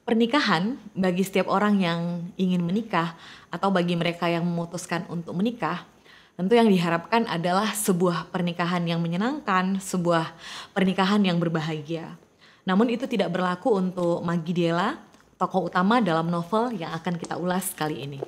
Pernikahan bagi setiap orang yang ingin menikah atau bagi mereka yang memutuskan untuk menikah, tentu yang diharapkan adalah sebuah pernikahan yang menyenangkan, sebuah pernikahan yang berbahagia. Namun itu tidak berlaku untuk Maggie Diela, tokoh utama dalam novel yang akan kita ulas kali ini.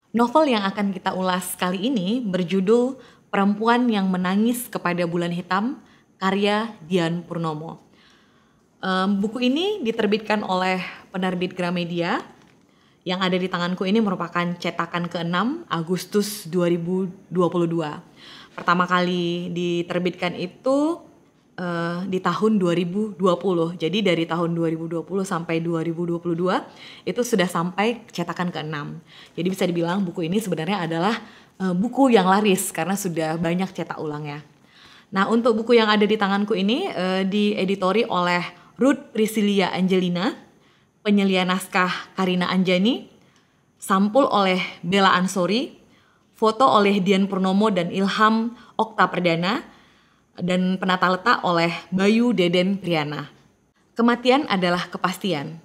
Novel yang akan kita ulas kali ini berjudul Perempuan yang Menangis Kepada Bulan Hitam, karya Dian Purnomo. Buku ini diterbitkan oleh penerbit Gramedia. Yang ada di tanganku ini merupakan cetakan ke-6 Agustus 2022. Pertama kali diterbitkan itu di tahun 2020. Jadi dari tahun 2020 sampai 2022 itu sudah sampai cetakan ke-6. Jadi bisa dibilang buku ini sebenarnya adalah buku yang laris karena sudah banyak cetak ulangnya. Nah, untuk buku yang ada di tanganku ini dieditori oleh Ruth Priscilia Angelina, penyelian naskah Karina Anjani, sampul oleh Bella Ansori, foto oleh Dian Purnomo dan Ilham Okta Perdana, dan penata letak oleh Bayu Deden Priana. Kematian adalah kepastian.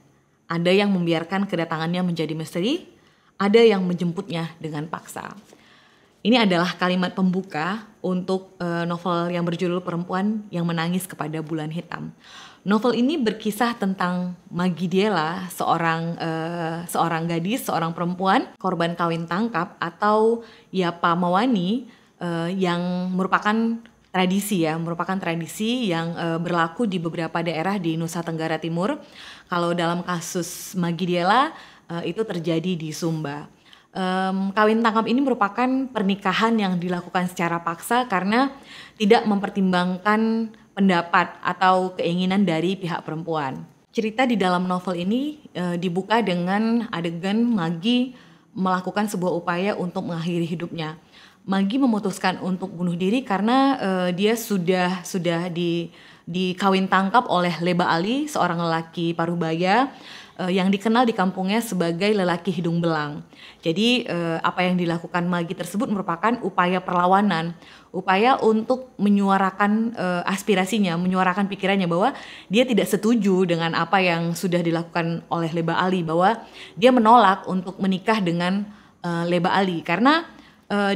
Ada yang membiarkan kedatangannya menjadi misteri, ada yang menjemputnya dengan paksa. Ini adalah kalimat pembuka untuk novel yang berjudul Perempuan yang Menangis Kepada Bulan Hitam. Novel ini berkisah tentang Maggie Diela, seorang gadis, seorang perempuan, korban kawin tangkap atau Yapa Mawani yang merupakan tradisi yang berlaku di beberapa daerah di Nusa Tenggara Timur. Kalau dalam kasus Maggie Diela itu terjadi di Sumba. Kawin tangkap ini merupakan pernikahan yang dilakukan secara paksa karena tidak mempertimbangkan pendapat atau keinginan dari pihak perempuan. Cerita di dalam novel ini dibuka dengan adegan Maggie melakukan sebuah upaya untuk mengakhiri hidupnya. Maggie memutuskan untuk bunuh diri karena dia sudah dikawin tangkap oleh Leba Ali, seorang lelaki Parubaya yang dikenal di kampungnya sebagai lelaki hidung belang. Jadi apa yang dilakukan Maggie tersebut merupakan upaya perlawanan, upaya untuk menyuarakan aspirasinya, menyuarakan pikirannya bahwa dia tidak setuju dengan apa yang sudah dilakukan oleh Leba Ali, bahwa dia menolak untuk menikah dengan Leba Ali karena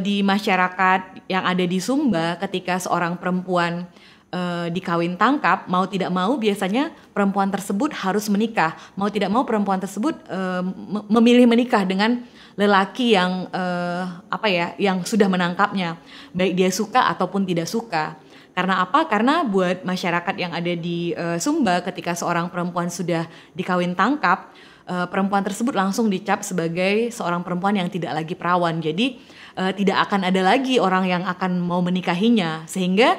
di masyarakat yang ada di Sumba ketika seorang perempuan dikawin tangkap, mau tidak mau biasanya perempuan tersebut harus menikah. Mau tidak mau perempuan tersebut memilih menikah dengan lelaki yang sudah menangkapnya, baik dia suka ataupun tidak suka. Karena apa? Karena buat masyarakat yang ada di Sumba ketika seorang perempuan sudah dikawin tangkap, perempuan tersebut langsung dicap sebagai seorang perempuan yang tidak lagi perawan. Jadi tidak akan ada lagi orang yang akan mau menikahinya, sehingga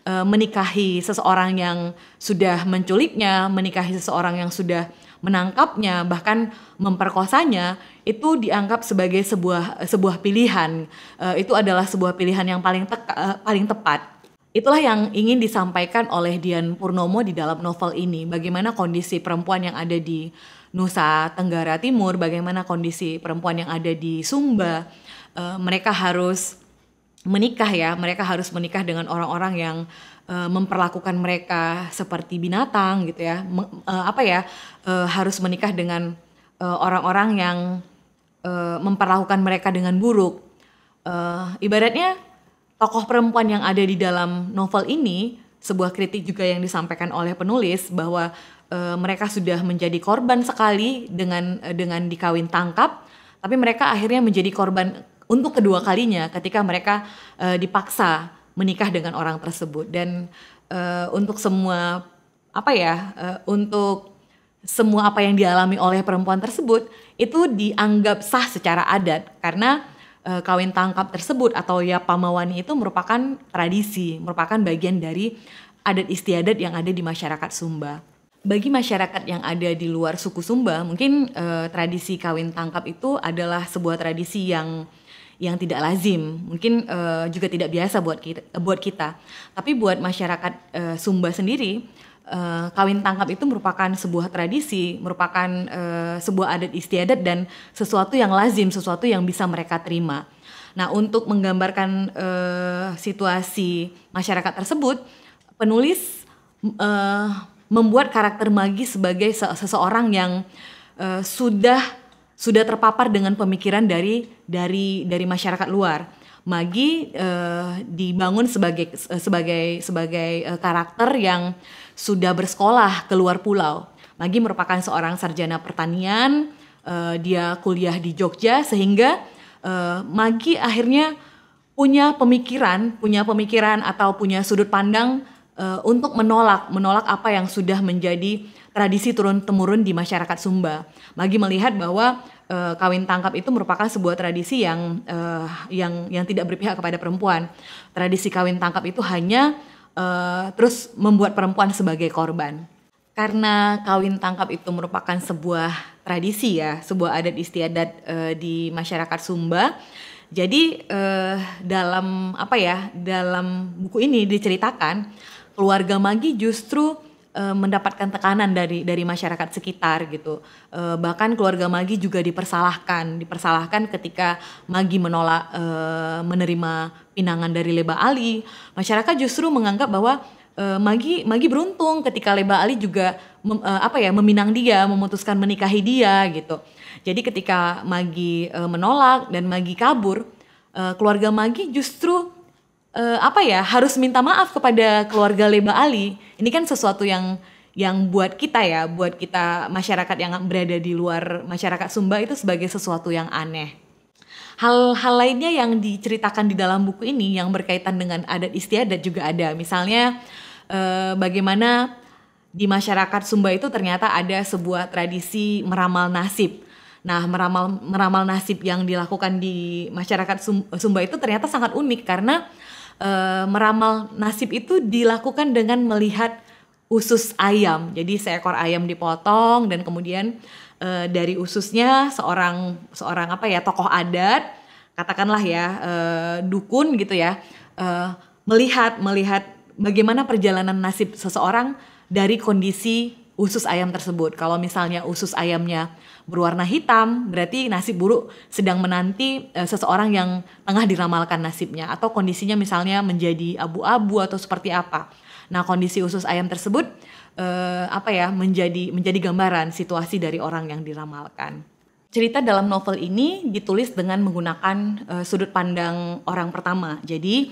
menikahi seseorang yang sudah menculiknya, menikahi seseorang yang sudah menangkapnya, bahkan memperkosanya, itu dianggap sebagai sebuah pilihan. Itu adalah sebuah pilihan yang paling tepat. Itulah yang ingin disampaikan oleh Dian Purnomo di dalam novel ini. Bagaimana kondisi perempuan yang ada di Nusa Tenggara Timur, bagaimana kondisi perempuan yang ada di Sumba. Mereka harus menikah dengan orang-orang yang memperlakukan mereka seperti binatang gitu ya. Harus menikah dengan orang-orang yang memperlakukan mereka dengan buruk. Ibaratnya tokoh perempuan yang ada di dalam novel ini, sebuah kritik juga yang disampaikan oleh penulis bahwa mereka sudah menjadi korban sekali dengan dikawin tangkap, tapi mereka akhirnya menjadi korban untuk kedua kalinya ketika mereka dipaksa menikah dengan orang tersebut. Dan untuk semua apa yang dialami oleh perempuan tersebut itu dianggap sah secara adat karena kawin tangkap tersebut atau Yapa Mawani itu merupakan tradisi, merupakan bagian dari adat istiadat yang ada di masyarakat Sumba. Bagi masyarakat yang ada di luar suku Sumba, mungkin tradisi kawin tangkap itu adalah sebuah tradisi yang tidak lazim, mungkin juga tidak biasa buat kita. Tapi buat masyarakat Sumba sendiri, kawin tangkap itu merupakan sebuah tradisi, merupakan sebuah adat istiadat dan sesuatu yang lazim, sesuatu yang bisa mereka terima. Nah, untuk menggambarkan situasi masyarakat tersebut, penulis eh, membuat karakter Magi sebagai seseorang yang sudah terpapar dengan pemikiran dari masyarakat luar. Magi dibangun sebagai karakter yang sudah bersekolah ke luar pulau. Magi merupakan seorang sarjana pertanian, dia kuliah di Jogja, sehingga Magi akhirnya punya pemikiran atau punya sudut pandang untuk menolak apa yang sudah menjadi tradisi turun-temurun di masyarakat Sumba. Magi melihat bahwa kawin tangkap itu merupakan sebuah tradisi yang tidak berpihak kepada perempuan. Tradisi kawin tangkap itu hanya terus membuat perempuan sebagai korban. Karena kawin tangkap itu merupakan sebuah tradisi ya, sebuah adat istiadat di masyarakat Sumba. Jadi dalam buku ini diceritakan keluarga Magi justru mendapatkan tekanan dari masyarakat sekitar gitu. Bahkan keluarga Magi juga dipersalahkan ketika Magi menolak menerima pinangan dari Leba Ali. Masyarakat justru menganggap bahwa Magi beruntung ketika Leba Ali juga meminang dia, memutuskan menikahi dia gitu. Jadi ketika Magi menolak dan Magi kabur, keluarga Magi justru harus minta maaf kepada keluarga Leba Ali. Ini kan sesuatu yang buat kita masyarakat yang berada di luar masyarakat Sumba itu sebagai sesuatu yang aneh. Hal lainnya yang diceritakan di dalam buku ini yang berkaitan dengan adat istiadat juga ada. Misalnya bagaimana di masyarakat Sumba itu ternyata ada sebuah tradisi meramal nasib. Nah, meramal nasib yang dilakukan di masyarakat Sumba itu ternyata sangat unik karena meramal nasib itu dilakukan dengan melihat usus ayam. Jadi seekor ayam dipotong dan kemudian dari ususnya seorang tokoh adat, katakanlah ya dukun gitu ya, melihat bagaimana perjalanan nasib seseorang dari kondisi usus ayam tersebut. Kalau misalnya usus ayamnya berwarna hitam, berarti nasib buruk sedang menanti seseorang yang tengah diramalkan nasibnya, atau kondisinya misalnya menjadi abu-abu atau seperti apa. Nah, kondisi usus ayam tersebut menjadi gambaran situasi dari orang yang diramalkan. Cerita dalam novel ini ditulis dengan menggunakan sudut pandang orang pertama. Jadi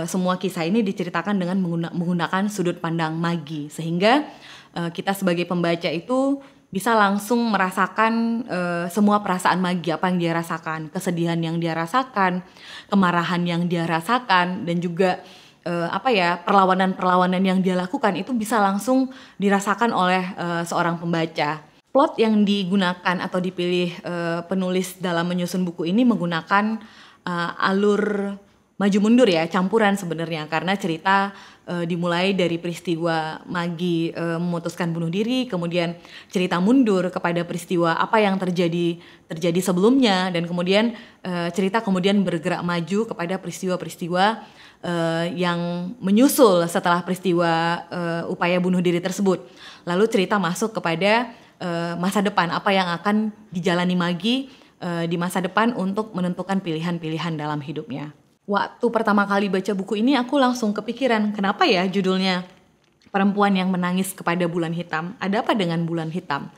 semua kisah ini diceritakan dengan menggunakan sudut pandang Magi, sehingga kita sebagai pembaca itu bisa langsung merasakan semua perasaan Magi, apa yang dia rasakan, kesedihan yang dia rasakan, kemarahan yang dia rasakan, dan juga perlawanan yang dia lakukan itu bisa langsung dirasakan oleh seorang pembaca. Plot yang digunakan atau dipilih penulis dalam menyusun buku ini menggunakan alur maju mundur ya, campuran sebenarnya, karena cerita dimulai dari peristiwa Magi memutuskan bunuh diri, kemudian cerita mundur kepada peristiwa apa yang terjadi sebelumnya, dan kemudian cerita kemudian bergerak maju kepada peristiwa-peristiwa yang menyusul setelah peristiwa upaya bunuh diri tersebut. Lalu cerita masuk kepada masa depan, apa yang akan dijalani Magi di masa depan untuk menentukan pilihan-pilihan dalam hidupnya. Waktu pertama kali baca buku ini aku langsung kepikiran, kenapa ya judulnya Perempuan yang Menangis Kepada Bulan Hitam? Ada apa dengan bulan hitam?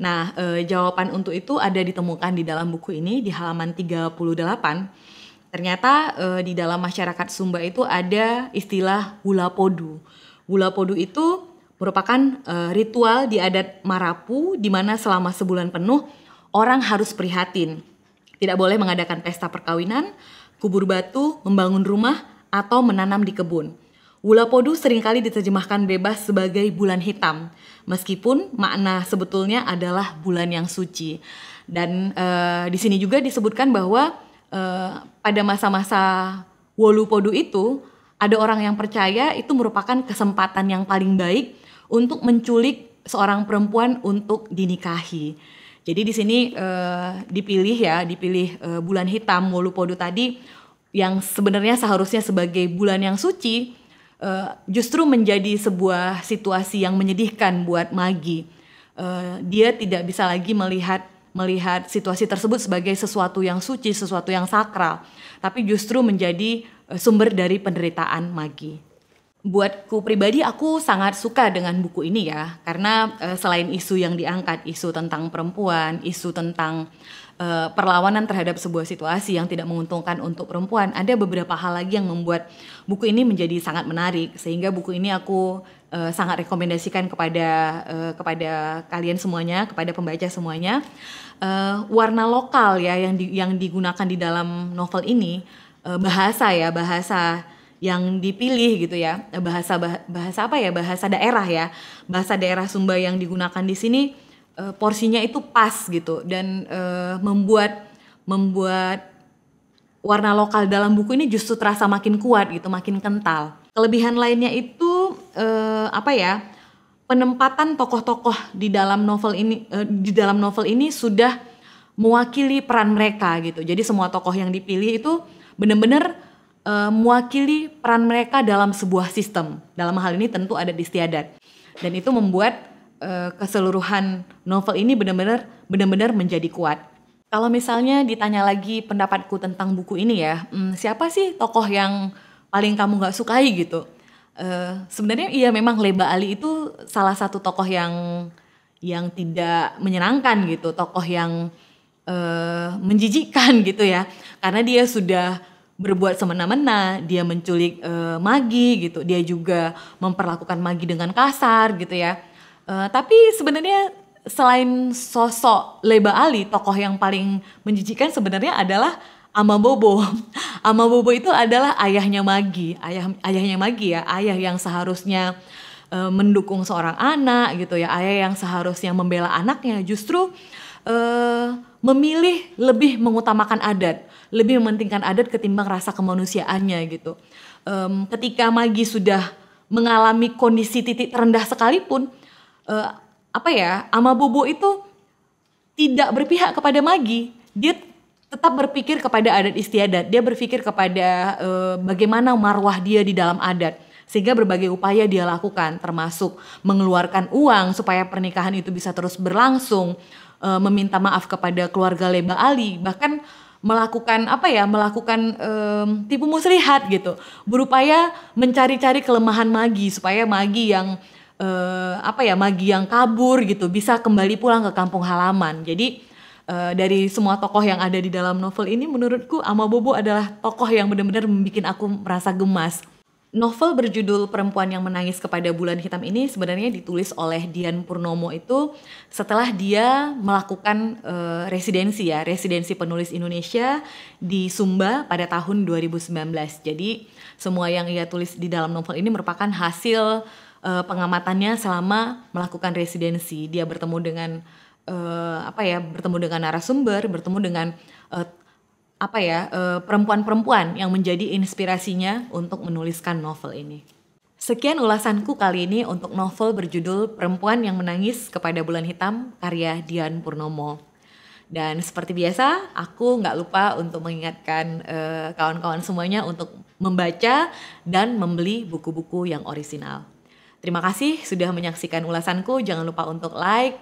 Nah, jawaban untuk itu ada ditemukan di dalam buku ini di halaman 38. Ternyata di dalam masyarakat Sumba itu ada istilah Hula Podu. Hula Podu itu merupakan ritual di adat Marapu di mana selama sebulan penuh orang harus prihatin. Tidak boleh mengadakan pesta perkawinan, kubur batu, membangun rumah, atau menanam di kebun. Hula Podu seringkali diterjemahkan bebas sebagai bulan hitam, meskipun makna sebetulnya adalah bulan yang suci. Dan di sini juga disebutkan bahwa pada masa-masa Wolu Podu itu ada orang yang percaya itu merupakan kesempatan yang paling baik untuk menculik seorang perempuan untuk dinikahi. Jadi di sini dipilih bulan hitam Wolu Podu tadi yang sebenarnya seharusnya sebagai bulan yang suci, justru menjadi sebuah situasi yang menyedihkan buat Magi. Dia tidak bisa lagi melihat melihat situasi tersebut sebagai sesuatu yang suci, sesuatu yang sakral, tapi justru menjadi sumber dari penderitaan Maggie. Buatku pribadi, aku sangat suka dengan buku ini ya, karena selain isu yang diangkat, isu tentang perempuan, isu tentang perlawanan terhadap sebuah situasi yang tidak menguntungkan untuk perempuan, ada beberapa hal lagi yang membuat buku ini menjadi sangat menarik, sehingga buku ini aku sangat rekomendasikan kepada kalian semuanya, kepada pembaca semuanya. Warna lokal ya yang digunakan di dalam novel ini, bahasa yang dipilih gitu ya, bahasa apa ya, bahasa daerah ya, bahasa daerah Sumba yang digunakan di sini porsinya itu pas gitu, dan membuat warna lokal dalam buku ini justru terasa makin kuat gitu, makin kental. Kelebihan lainnya itu penempatan tokoh-tokoh di dalam novel ini sudah mewakili peran mereka gitu. Jadi semua tokoh yang dipilih itu benar-benar mewakili peran mereka dalam sebuah sistem. Dalam hal ini tentu adat istiadat. Dan itu membuat keseluruhan novel ini benar-benar menjadi kuat. Kalau misalnya ditanya lagi pendapatku tentang buku ini ya, siapa sih tokoh yang paling kamu gak sukai gitu? Sebenarnya iya, memang Leba Ali itu salah satu tokoh yang tidak menyenangkan gitu, tokoh yang menjijikkan gitu ya, karena dia sudah berbuat semena-mena, dia menculik Maggie gitu, dia juga memperlakukan Maggie dengan kasar gitu ya. Tapi sebenarnya selain sosok Leba Ali, tokoh yang paling menjijikan sebenarnya adalah Ama Bobo. Ama Bobo itu adalah ayahnya Maggie, ayahnya Maggie ya, ayah yang seharusnya mendukung seorang anak gitu ya, ayah yang seharusnya membela anaknya, justru memilih lebih mengutamakan adat, lebih mementingkan adat ketimbang rasa kemanusiaannya gitu. Ketika Maggie sudah mengalami kondisi titik terendah sekalipun, Ama Bobo itu tidak berpihak kepada Maggie. Dia tetap berpikir kepada adat istiadat. Dia berpikir kepada bagaimana marwah dia di dalam adat. Sehingga berbagai upaya dia lakukan, termasuk mengeluarkan uang supaya pernikahan itu bisa terus berlangsung, meminta maaf kepada keluarga Leba Ali, bahkan melakukan tipu muslihat gitu, berupaya mencari-cari kelemahan Maggie supaya Maggie yang kabur gitu bisa kembali pulang ke kampung halaman. Jadi dari semua tokoh yang ada di dalam novel ini, menurutku Ama Bobo adalah tokoh yang benar-benar membuat aku merasa gemas. Novel berjudul Perempuan yang Menangis Kepada Bulan Hitam ini sebenarnya ditulis oleh Dian Purnomo itu setelah dia melakukan residensi penulis Indonesia di Sumba pada tahun 2019. Jadi semua yang ia tulis di dalam novel ini merupakan hasil pengamatannya selama melakukan residensi. Dia bertemu dengan narasumber, bertemu dengan perempuan-perempuan yang menjadi inspirasinya untuk menuliskan novel ini. Sekian ulasanku kali ini untuk novel berjudul Perempuan yang Menangis Kepada Bulan Hitam karya Dian Purnomo. Dan seperti biasa, aku gak lupa untuk mengingatkan kawan-kawan semuanya untuk membaca dan membeli buku-buku yang orisinal. Terima kasih sudah menyaksikan ulasanku. Jangan lupa untuk like,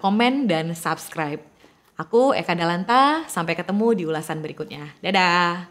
komen, dan subscribe. Aku Eka Dalanta, sampai ketemu di ulasan berikutnya. Dadah!